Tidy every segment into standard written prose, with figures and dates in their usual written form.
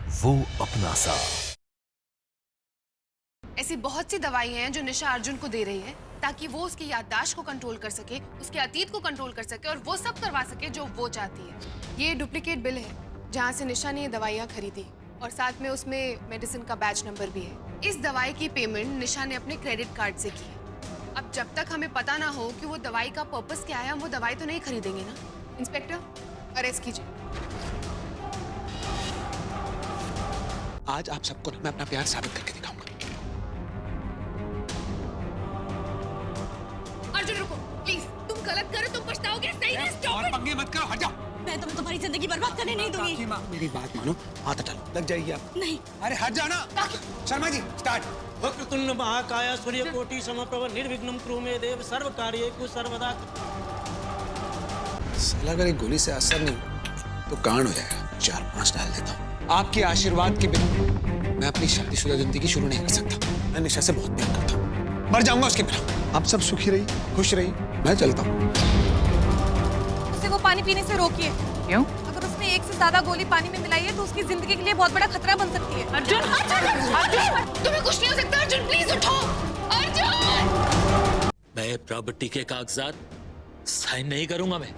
वो अपना सा। ऐसी बहुत सी दवाइयां हैं जो निशा अर्जुन को दे रही है ताकि वो उसकी याददाश्त को कंट्रोल कर सके, उसके अतीत को कंट्रोल कर सके और वो सब करवा सके जो वो चाहती है। ये डुप्लीकेट बिल है जहाँ से निशा ने ये दवाइयाँ खरीदी और साथ में उसमें मेडिसिन का बैच नंबर भी है। इस दवाई की पेमेंट निशा ने अपने क्रेडिट कार्ड से की है। अब जब तक हमें पता ना हो कि वो दवाई का पर्पस क्या है, हम वो दवाई तो नहीं खरीदेंगे ना। इंस्पेक्टर, अरेस्ट कीजिए। आज आप सबको ना मैं अपना प्यार साबित करके दिखाऊंगा। अर्जुन रुको प्लीज, तुम गलत करो, तुम पछताओगे। सही है, स्टॉप और इट। पंगे मत करो, हट जाओ। मैं तुम्हारी जिंदगी बर्बाद करने नहीं दूंगी। मेरी बात मानो, हाथ हटा लो। लग जाएगी आप। नहीं। अरे हट जाओ ना। शर्मा जी स्टार्ट। वक्रतुंड महाकाय सूर्यकोटि समप्रभ निर्विघ्नं कुरु मे देव सर्व कार्येषु सर्वदा। साला अगर एक गोली से असर नहीं तो कांड हो जाएगा। 4-5 डाल देता हूँ। आपके आशीर्वाद के बिना मैं अपनी शादीशुदा जिंदगी शुरू नहीं कर सकता। मैं निशा से बहुत प्यार करता हूँ, मर जाऊंगा उसके बिना। आप सब सुखी रहिए, खुश रहिए, मैं चलता हूँ। उसे वो पानी पीने से रोकिए। क्यों? अगर उसने एक से ज्यादा गोली पानी में मिलाई है तो उसकी जिंदगी के लिए बहुत बड़ा खतरा बन सकती है। अर्जुन, अर्जुन, तुम्हें कुछ नहीं हो सकता। अर्जुन प्लीज उठो। अर्जुन! मैं प्रॉपर्टी के कागजात साइन नहीं करूंगा। मैं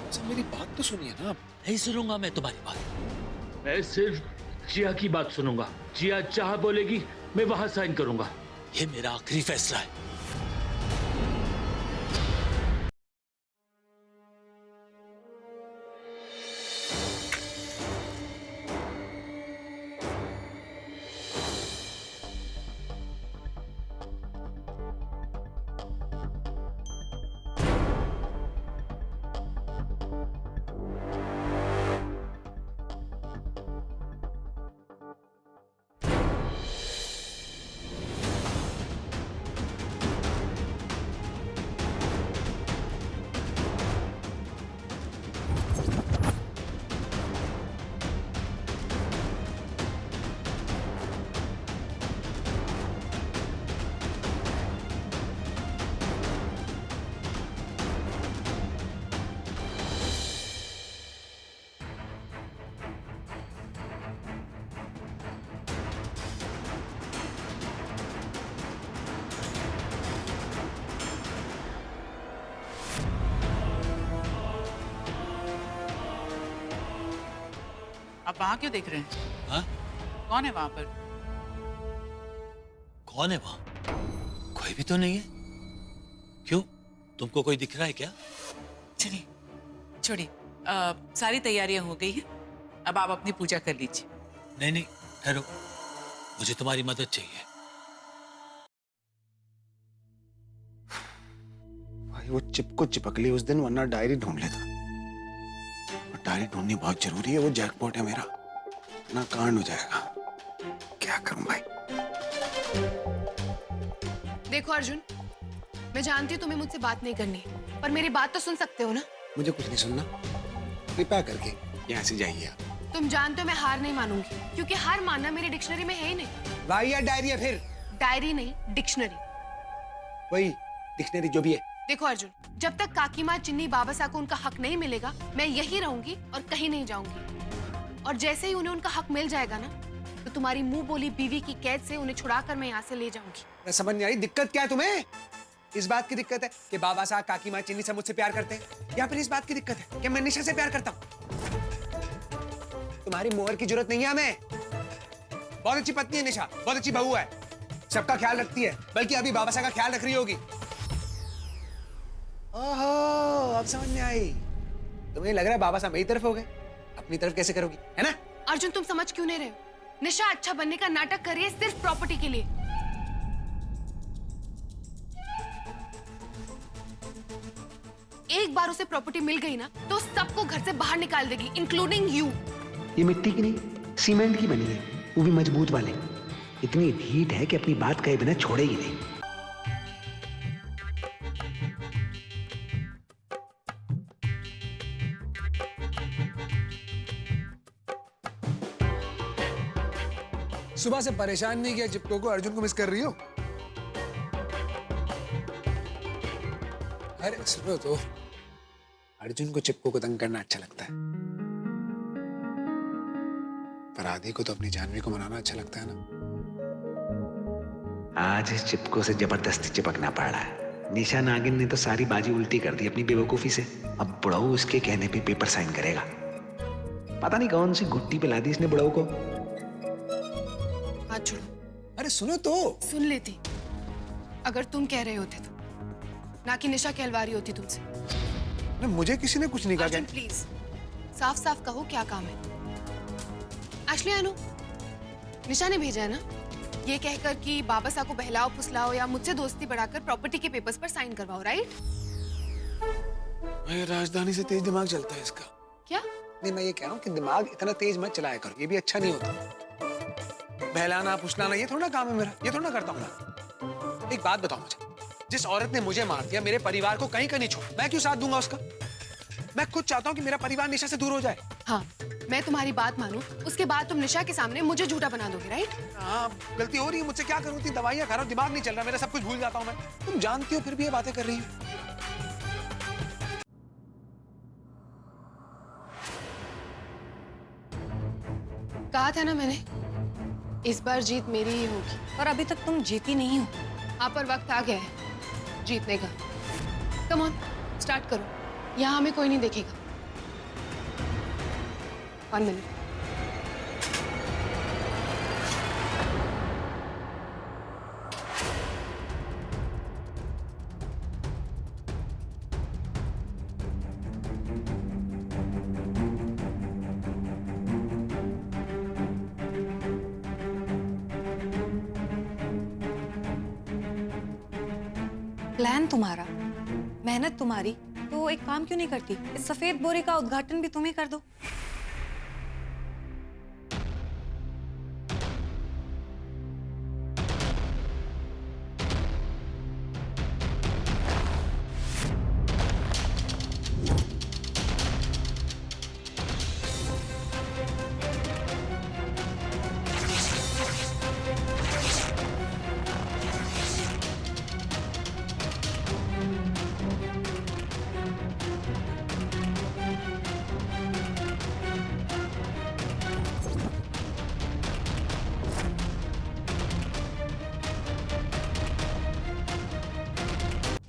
अच्छा, मेरी बात तो सुनिए ना। नहीं सुनूंगा मैं तुम्हारी बात। मैं सिर्फ जिया की बात सुनूंगा। जिया जहां बोलेगी मैं वहां साइन करूंगा। ये मेरा आखिरी फैसला है। आप वहां क्यों देख रहे हैं? हाँ? कौन है वहां पर? कौन है वहां? कोई भी तो नहीं है। क्यों, तुमको कोई दिख रहा है क्या? चलिए छोड़िए, सारी तैयारियां हो गई हैं। अब आप अपनी पूजा कर लीजिए। नहीं नहीं, ठहरो, मुझे तुम्हारी मदद चाहिए। भाई वो चिपको चिपक ली उस दिन, वरना डायरी ढूंढ लेता। डायरी ढूंढनी बहुत जरूरी है, वो जैकपॉट है मेरा, ना कांड हो जाएगा। क्या करूं भाई? देखो अर्जुन, मैं जानती हूँ तुम्हें मुझसे बात नहीं करनी, पर मेरी बात तो सुन सकते हो ना। मुझे कुछ नहीं सुनना, कृपया करके यहाँ से जाइए आप। तुम जानते हो मैं हार नहीं मानूंगी, क्योंकि हार मानना मेरी डिक्शनरी में है ही नहीं। भाई या डायरी है फिर? डायरी नहीं, डिक्शनरी। वही डिक्शनरी जो भी है। देखो अर्जुन, जब तक काकी माँ चिन्नी बाबा को उनका हक नहीं मिलेगा, मैं यही रहूंगी और कहीं नहीं जाऊंगी। और जैसे ही उन्हें उनका हक मिल जाएगा ना, तो तुम्हारी मुंह बोली बीवी की कैद से उन्हें छुड़ाकर मैं यहाँ से ले जाऊंगी। मैं समझ नहीं आई, दिक्कत क्या है तुम्हें? इस बात की दिक्कत है कि बाबा साहब, काकी माँ, चिन्नी सब मुझसे प्यार करते हैं, या फिर इस बात की दिक्कत है कि मैं निशा से प्यार करता हूँ? तुम्हारी मोहर की जरूरत नहीं है हमें। बहुत अच्छी पत्नी है निशा, बहुत अच्छी बहू है, सबका ख्याल रखती है, बल्कि अभी बाबा साहब का ख्याल रख रही होगी। ओहो, अब समझ में आई। तुम्हें लग रहा है बाबा साहब मेरी तरफ हो गए, अपनी तरफ कैसे करोगी, है ना? अर्जुन तुम समझ क्यों नहीं रहे हो? निशा अच्छा बनने का नाटक कर रही है सिर्फ प्रॉपर्टी के लिए। एक बार उसे प्रॉपर्टी मिल गई ना, तो सबको घर से बाहर निकाल देगी, इंक्लूडिंग यू। ये मिट्टी की नहीं, सीमेंट की बनी है, वो भी मजबूत वाले। इतनी ढीठ है कि अपनी बात कहे बिना छोड़े ही नहीं। सुबह से परेशान नहीं किया चिपको को? अर्जुन को मिस कर रही हो? अरे सुनो तो, अर्जुन को चिपको को तंग करना अच्छा लगता है। पर आदि को तो अपनी जानवी को मनाना अच्छा लगता है ना। आज इस चिपको से जबरदस्ती चिपकना पड़ रहा है। निशा नागिन ने तो सारी बाजी उल्टी कर दी अपनी बेवकूफी से। अब बुढ़ऊ उसके कहने पे पेपर साइन करेगा। पता नहीं कौन सी गुट्टी पिला दी इसने बुढ़ऊ को। हाथ छोड़ो। अरे सुनो तो। सुन लेती अगर तुम कह रहे होते तो, ना कि निशा कहलवा रही होती तुमसे। नहीं, मुझे किसी ने कुछ नहीं कहा। अर्जुन प्लीज साफ साफ कहो क्या काम है। एशली आई नो निशा ने भेजा है ना, ये कहकर कि बाबा साहब को बहलाओ फुसलाओ या मुझसे दोस्ती बढ़ाकर प्रॉपर्टी के पेपर्स पर साइन करवाओ, राइट? राजधानी से तेज दिमाग चलता है इसका। क्या? नहीं, मैं ये कह रहा हूँ कि दिमाग इतना तेज मत चलाया करो, ये भी अच्छा नहीं होता। बहलाना फुसलाना ये थोड़ा काम है मेरा, ये थोड़ा करता हूँ मैं। एक बात बताओ मुझे, जिस औरत ने मुझे मार दिया, मेरे परिवार को कहीं का नहीं छोड़ा, मैं क्यों साथ दूंगा उसका? मैं खुद चाहता हूँ कि मेरा परिवार निशा से दूर हो जाए। हाँ, मैं तुम्हारी बात मानूं, उसके बाद तुम निशा के सामने मुझे झूठा बना दोगे, राइट? हाँ, गलती हो रही है मुझसे, क्या करूँ? इतनी दवाइयाँ खा रहा हूँ, दिमाग नहीं चल रहा मेरा, सब कुछ भूल जाता हूँ मैं। तुम जानती हो फिर भी ये बातें कर रही हो। कहा था ना मैंने, इस बार जीत मेरी ही होगी। और अभी तक तुम जीती नहीं हो। हाँ, पर वक्त आ गया है जीतने का। कम ऑन, स्टार्ट करो, यहाँ हमें कोई नहीं देखेगा। 1 मिनट। प्लान तुम्हारा, मेहनत तुम्हारी, तो एक काम क्यों नहीं करती? इस सफेद बोरे का उद्घाटन भी तुम ही कर दो।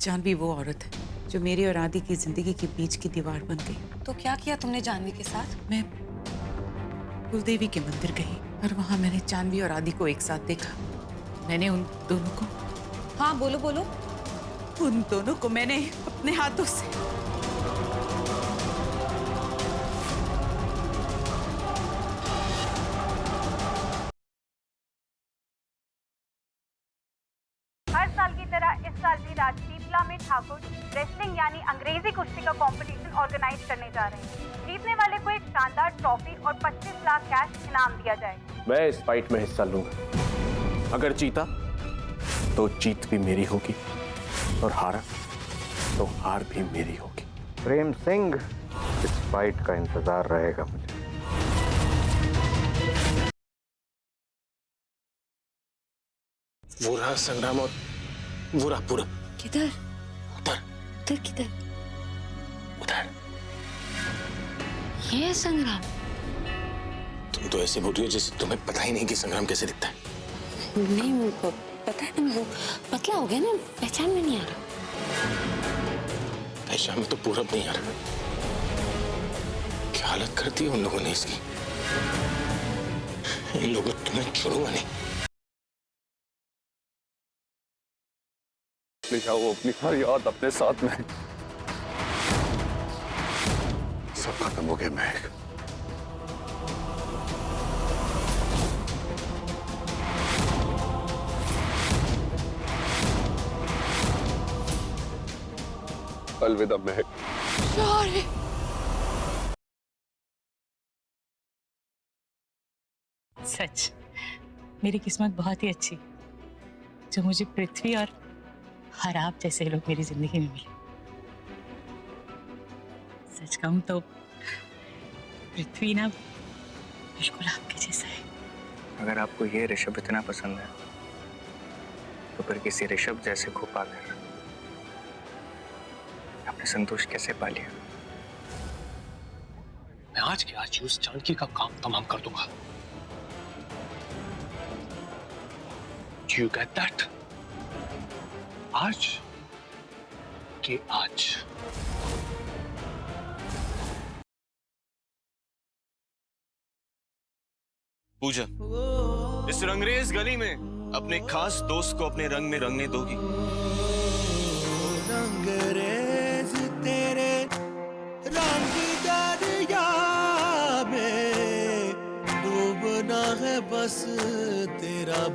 जानवी वो औरत है जो मेरी और आदि की जिंदगी के बीच की दीवार बन गई। तो क्या किया तुमने जानवी के साथ? मैं कुलदेवी के मंदिर गई और वहां मैंने जानवी और आदि को एक साथ देखा। मैंने उन दोनों को, हाँ बोलो बोलो। उन दोनों को मैंने अपने हाथों से हर साल की तरह इस साल भी राजपीपला में ठाकुर रेसलिंग यानी अंग्रेजी कुश्ती का कंपटीशन ऑर्गेनाइज करने जा रहे हैं। जीतने वाले को एक शानदार ट्रॉफी और 25 लाख कैश इनाम दिया जाएगा। मैं इस फाइट में हिस्सा लूंगा। अगर जीता तो जीत भी मेरी होगी और हारा तो हार भी मेरी होगी। प्रेम सिंह, इस फाइट का इंतजार रहेगा मुझे। वो रहा संग्राम और वो रहा पूरब। किधर? उधर उधर किधर? उधर। ये है संग्राम? तुम तो ऐसे बोल रही हो जैसे तुम्हें पता ही नहीं कि संग्राम कैसे दिखता है। नहीं, मुझको पता है ना, वो पतला हो गया ना, पहचान में नहीं आ रहा। पहचान में तो पूरब नहीं आ रहा। क्या हालत कर दी उन लोगों ने इसकी। इन लोगों तुम्हें छोड़ूंगा नहीं। ले जाओ अपनी हर याद अपने साथ में। सब खत्म हो गया महक। अलविदा महक। सच मेरी किस्मत बहुत ही अच्छी जो मुझे पृथ्वी और हराब जैसे लोग मेरी जिंदगी में मिले। सच कहूं तो पृथ्वी ना बिल्कुल आपके जैसा है। अगर आपको ये ऋषभ इतना पसंद है तो फिर किसी ऋषभ जैसे को पाकर आपने संतोष कैसे पा लिया? मैं आज के आज उस जानकी का काम तमाम कर दूंगा। You get that? आज के आज। पूजा, इस रंगरेज गली में अपने खास दोस्त को अपने रंग में रंगने दोगी? रंगरेज तेरे रंग दरिया में डूबना है बस तेरा